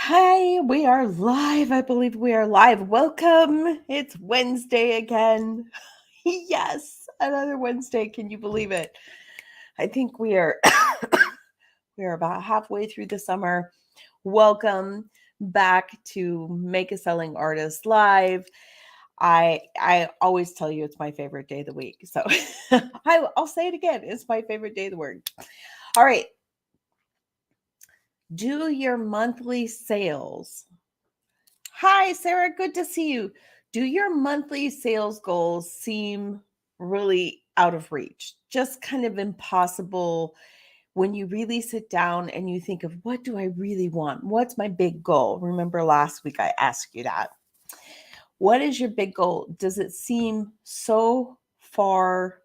Hi, we are live. I believe we are live. Welcome. It's Wednesday again. Yes, another Wednesday. Can you believe it? I think we are we are about halfway through the summer. Welcome back to Make a Selling Artist Live. I always tell you it's my favorite day of the week. So I'll say it again. It's my favorite day of the week. All right. Do your monthly sales. Hi, Sarah. Good to see you. Do your monthly sales goals seem really out of reach? Just kind of impossible when you really sit down and you think of what do I really want? What's my big goal? Remember last week I asked you that. What is your big goal? Does it seem so far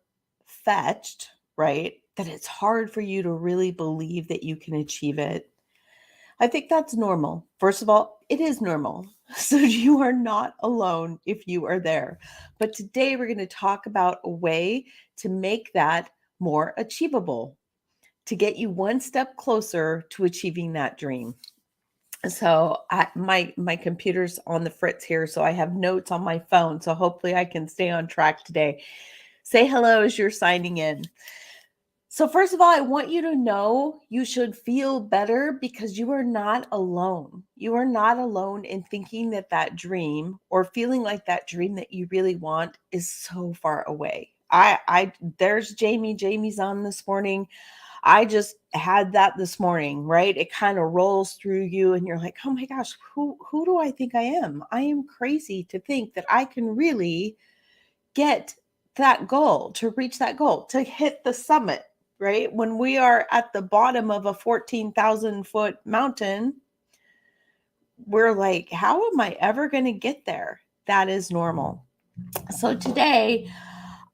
fetched, right? That it's hard for you to really believe that you can achieve it? I think that's normal. First of all, it is normal. So you are not alone if you are there. But today we're going to talk about a way to make that more achievable, to get you one step closer to achieving that dream. So my computer's on the fritz here, so I have notes on my phone. So hopefully I can stay on track today. Say hello as you're signing in. So first of all, I want you to know you should feel better because you are not alone. You are not alone in thinking that that dream or feeling like that dream that you really want is so far away. There's Jamie. Jamie's on this morning. I just had that this morning, right? It kind of rolls through you and you're like, "Oh my gosh, who do I think I am? I am crazy to think that I can really get that goal, to reach that goal, to hit the summit." Right? When we are at the bottom of a 14,000-foot mountain, we're like, how am I ever going to get there? That is normal. So today,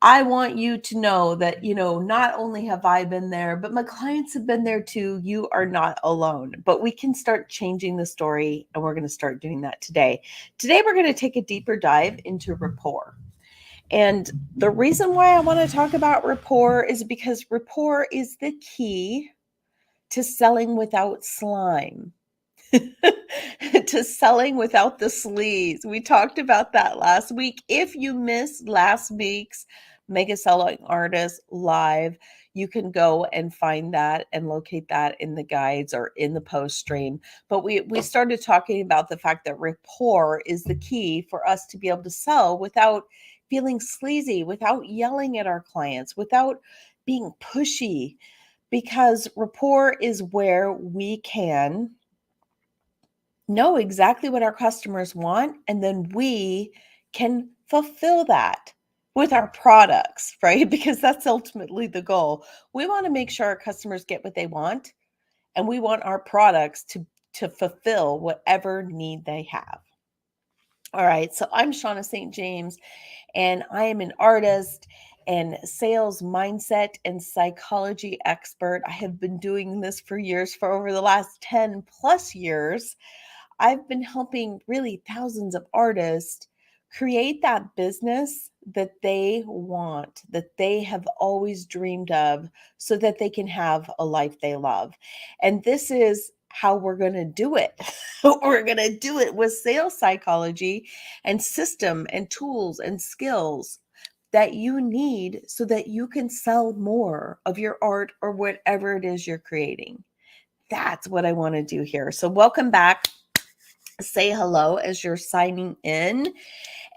I want you to know that, not only have I been there, but my clients have been there too. You are not alone, but we can start changing the story, and we're going to start doing that today. Today, we're going to take a deeper dive into rapport. And the reason why I want to talk about rapport is because rapport is the key to selling without slime, to selling without the sleaze. We talked about that last week. If you missed last week's Mega Selling Artist Live, you can go and find that and locate that in the guides or in the post stream. But we started talking about the fact that rapport is the key for us to be able to sell without feeling sleazy, without yelling at our clients, without being pushy, because rapport is where we can know exactly what our customers want, and then we can fulfill that with our products, right? Because that's ultimately the goal. We want to make sure our customers get what they want, and we want our products to fulfill whatever need they have. All right, so I'm Shawna St. James, and I am an artist and sales mindset and psychology expert. I have been doing this for years, for over the last 10 plus years. I've been helping really thousands of artists create that business that they want, that they have always dreamed of, so that they can have a life they love. And this is how we're going to do it. We're going to do it with sales psychology and system and tools and skills that you need so that you can sell more of your art or whatever it is you're creating. That's what I want to do here. So welcome back. Say hello as you're signing in.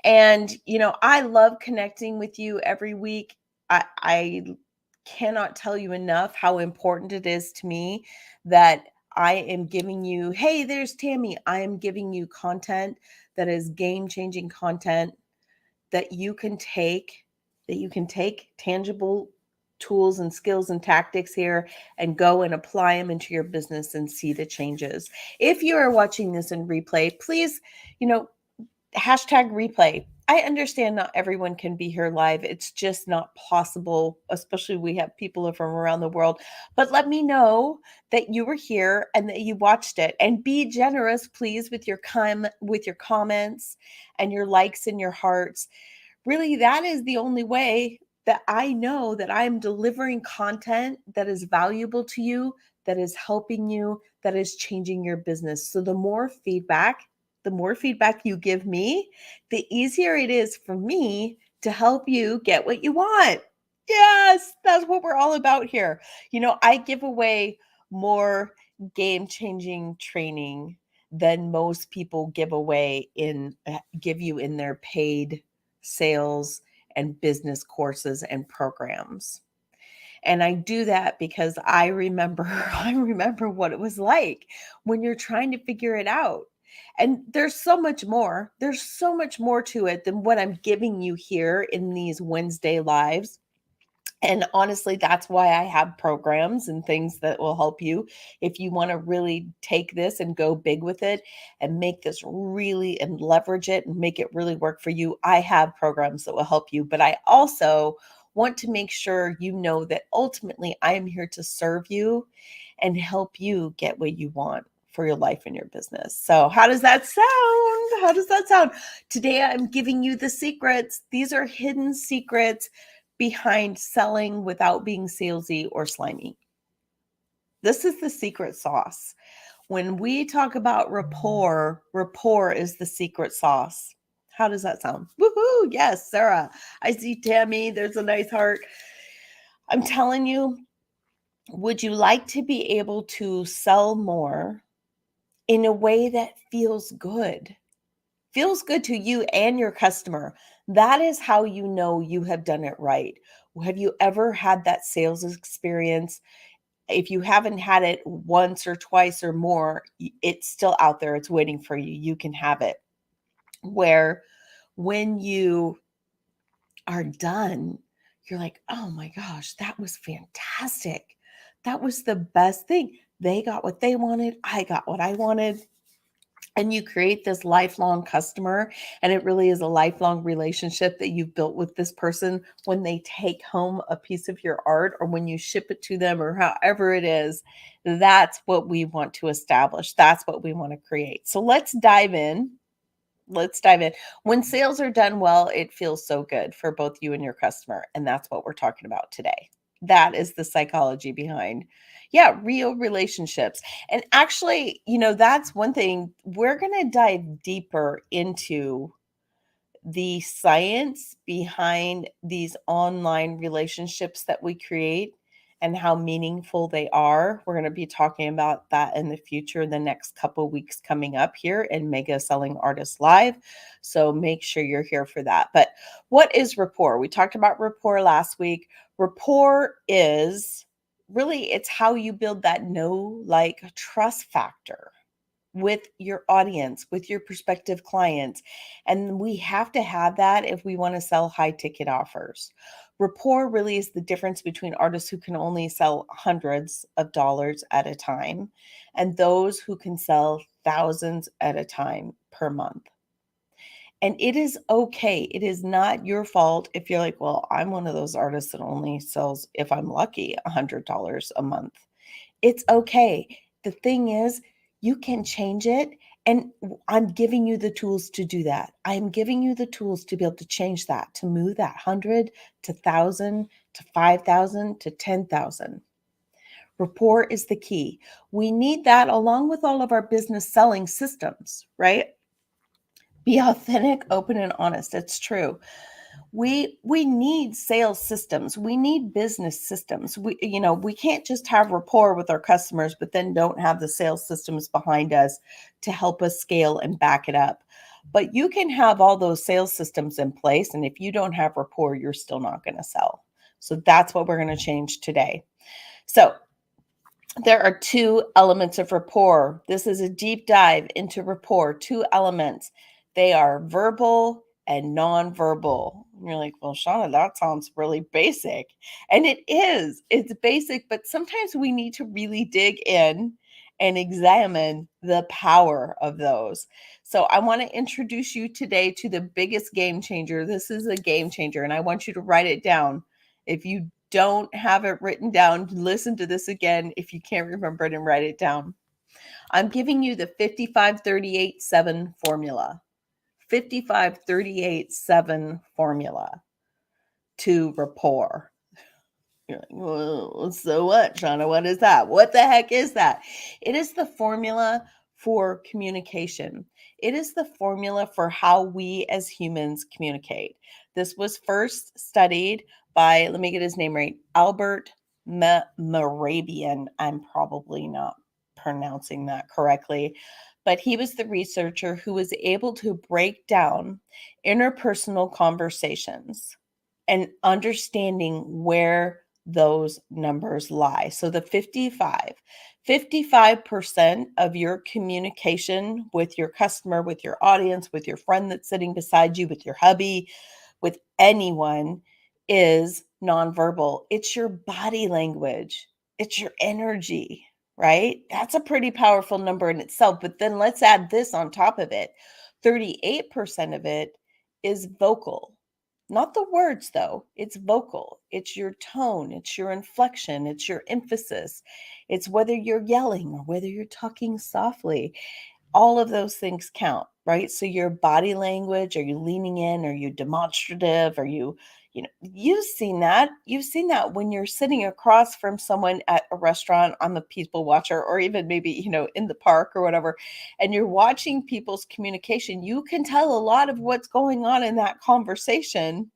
And, I love connecting with you every week. I cannot tell you enough how important it is to me that I am giving you, hey, there's Tammy. I am giving you content that is game-changing content that you can take tangible tools and skills and tactics here and go and apply them into your business and see the changes. If you are watching this in replay, please, hashtag replay. I understand not everyone can be here live. It's just not possible, especially we have people from around the world. But let me know that you were here and that you watched it. And be generous, please, with your comments and your likes and your hearts. Really, that is the only way that I know that I'm delivering content that is valuable to you, that is helping you, that is changing your business. So the more feedback you give me, the easier it is for me to help you get what you want. Yes, that's what we're all about here. I give away more game-changing training than most people give you in their paid sales and business courses and programs. And I do that because I remember I remember what it was like when you're trying to figure it out. And there's so much more. There's so much more to it than what I'm giving you here in these Wednesday lives. And honestly, that's why I have programs and things that will help you if you want to really take this and go big with it and make this really and leverage it and make it really work for you. I have programs that will help you, but I also want to make sure you know that ultimately I am here to serve you and help you get what you want for your life and your business. So, how does that sound? How does that sound? Today, I'm giving you the secrets. These are hidden secrets behind selling without being salesy or slimy. This is the secret sauce. When we talk about rapport is the secret sauce. How does that sound? Woohoo! Yes, Sarah. I see Tammy. There's a nice heart. I'm telling you, would you like to be able to sell more in a way that feels good? Feels good to you and your customer. That is how you know you have done it right. Have you ever had that sales experience? If you haven't had it once or twice or more, it's still out there. It's waiting for you. You can have it. Where when you are done, you're like, oh my gosh, that was fantastic. That was the best thing. They got what they wanted. I got what I wanted. And you create this lifelong customer, and it really is a lifelong relationship that you've built with this person when they take home a piece of your art or when you ship it to them or however it is. That's what we want to establish. That's what we want to create. So let's dive in. Let's dive in. When sales are done well, it feels so good for both you and your customer. And that's what we're talking about today. That is the psychology behind, yeah, real relationships. And actually, that's one thing we're going to dive deeper into the science behind these online relationships that we create and how meaningful they are. We're going to be talking about that in the future, the next couple weeks coming up here in Mega Selling Artist Live. So make sure you're here for that. But what is rapport? We talked about rapport last week. Rapport is really, it's how you build that know, like, trust factor with your audience, with your prospective clients. And we have to have that if we want to sell high ticket offers. Rapport really is the difference between artists who can only sell hundreds of dollars at a time and those who can sell thousands at a time per month. And it is okay. It is not your fault if you're like, well, I'm one of those artists that only sells, if I'm lucky, $100 a month. It's okay. The thing is, you can change it. And I'm giving you the tools to do that. I'm giving you the tools to be able to change that, to move that 100 to 1,000 to 5,000 to 10,000. Rapport is the key. We need that along with all of our business selling systems, right? Be authentic, open, and honest. It's true. We need sales systems. We need business systems. We can't just have rapport with our customers, but then don't have the sales systems behind us to help us scale and back it up. But you can have all those sales systems in place, and if you don't have rapport, you're still not going to sell. So that's what we're going to change today. So there are two elements of rapport. This is a deep dive into rapport, two elements. They are verbal and nonverbal. And you're like, well, Shawna, that sounds really basic. And it is. It's basic, but sometimes we need to really dig in and examine the power of those. So I want to introduce you today to the biggest game changer. This is a game changer, and I want you to write it down. If you don't have it written down, listen to this again if you can't remember it and write it down. I'm giving you the 55-38-7 formula. 55-38-7 formula to rapport. You're like, well, so what, Shawna? What is that? What the heck is that? It is the formula for communication. It is the formula for how we as humans communicate. This was first studied by, let me get his name right, Albert Mehrabian. I'm probably not pronouncing that correctly, but he was the researcher who was able to break down interpersonal conversations and understanding where those numbers lie. So the 55% of your communication with your customer, with your audience, with your friend that's sitting beside you, with your hubby, with anyone is nonverbal. It's your body language. It's your energy, right? That's a pretty powerful number in itself. But then let's add this on top of it. 38% of it is vocal. Not the words, though. It's vocal. It's your tone. It's your inflection. It's your emphasis. It's whether you're yelling or whether you're talking softly. All of those things count, right? So your body language, are you leaning in? Are you demonstrative? Are you know, You've seen that when you're sitting across from someone at a restaurant. I'm a people watcher, or even maybe, in the park or whatever, and you're watching people's communication. You can tell a lot of what's going on in that conversation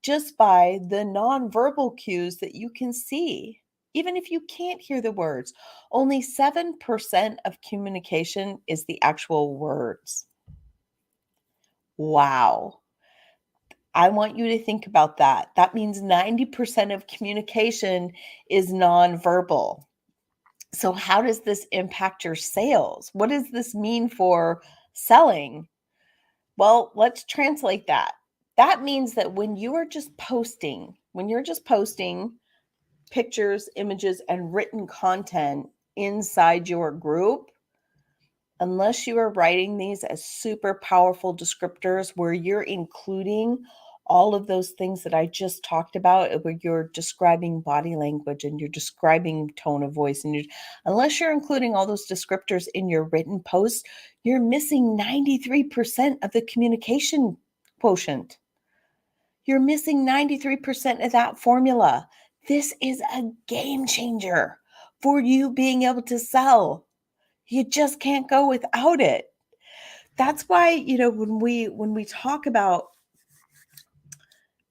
just by the nonverbal cues that you can see. Even if you can't hear the words, only 7% of communication is the actual words. Wow. I want you to think about that. That means 90% of communication is nonverbal. So, how does this impact your sales? What does this mean for selling? Well, let's translate that. That means that when you're just posting pictures, images, and written content inside your group, unless you are writing these as super powerful descriptors where you're including all of those things that I just talked about, where you're describing body language and you're describing tone of voice, and unless you're including all those descriptors in your written post, you're missing 93% of the communication quotient. You're missing 93% of that formula. This is a game changer for you being able to sell. You just can't go without it. That's why, when we talk about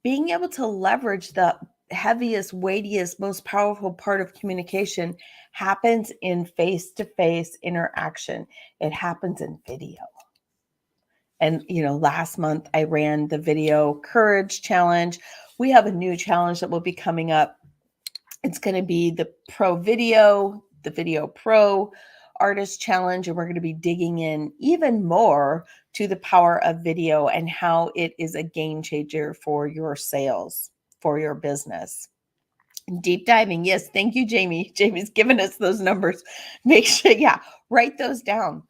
being able to leverage the heaviest, weightiest, most powerful part of communication happens in face-to-face interaction. It happens in video. And, last month I ran the video courage challenge. We have a new challenge that will be coming up. It's going to be the Video Pro Artist Challenge. And we're going to be digging in even more to the power of video and how it is a game changer for your sales, for your business. Deep diving. Yes. Thank you, Jamie. Jamie's given us those numbers. Make sure, write those down.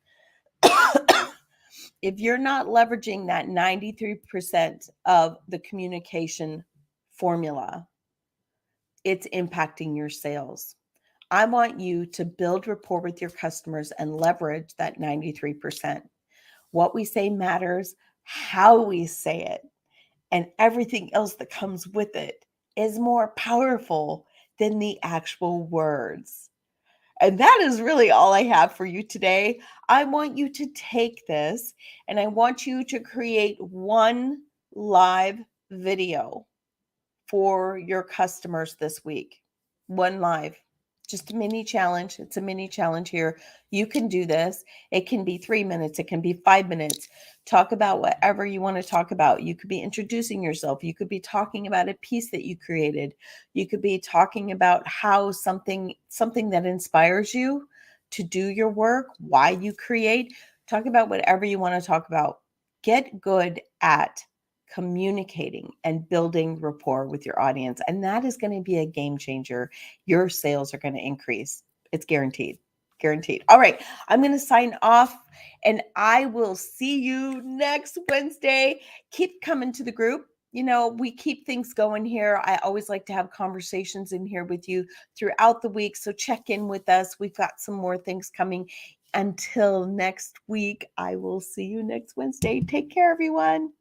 If you're not leveraging that 93% of the communication formula, it's impacting your sales. I want you to build rapport with your customers and leverage that 93%. What we say matters, how we say it, and everything else that comes with it is more powerful than the actual words. And that is really all I have for you today. I want you to take this and I want you to create one live video for your customers this week. One live, just a mini challenge. It's a mini challenge here. You can do this. It can be 3 minutes. It can be 5 minutes. Talk about whatever you want to talk about. You could be introducing yourself. You could be talking about a piece that you created. You could be talking about how something that inspires you to do your work, why you create. Talk about whatever you want to talk about. Get good at communicating and building rapport with your audience. And that is going to be a game changer. Your sales are going to increase. It's guaranteed. Guaranteed. All right. I'm going to sign off and I will see you next Wednesday. Keep coming to the group. We keep things going here. I always like to have conversations in here with you throughout the week. So check in with us. We've got some more things coming. Until next week, I will see you next Wednesday. Take care, everyone.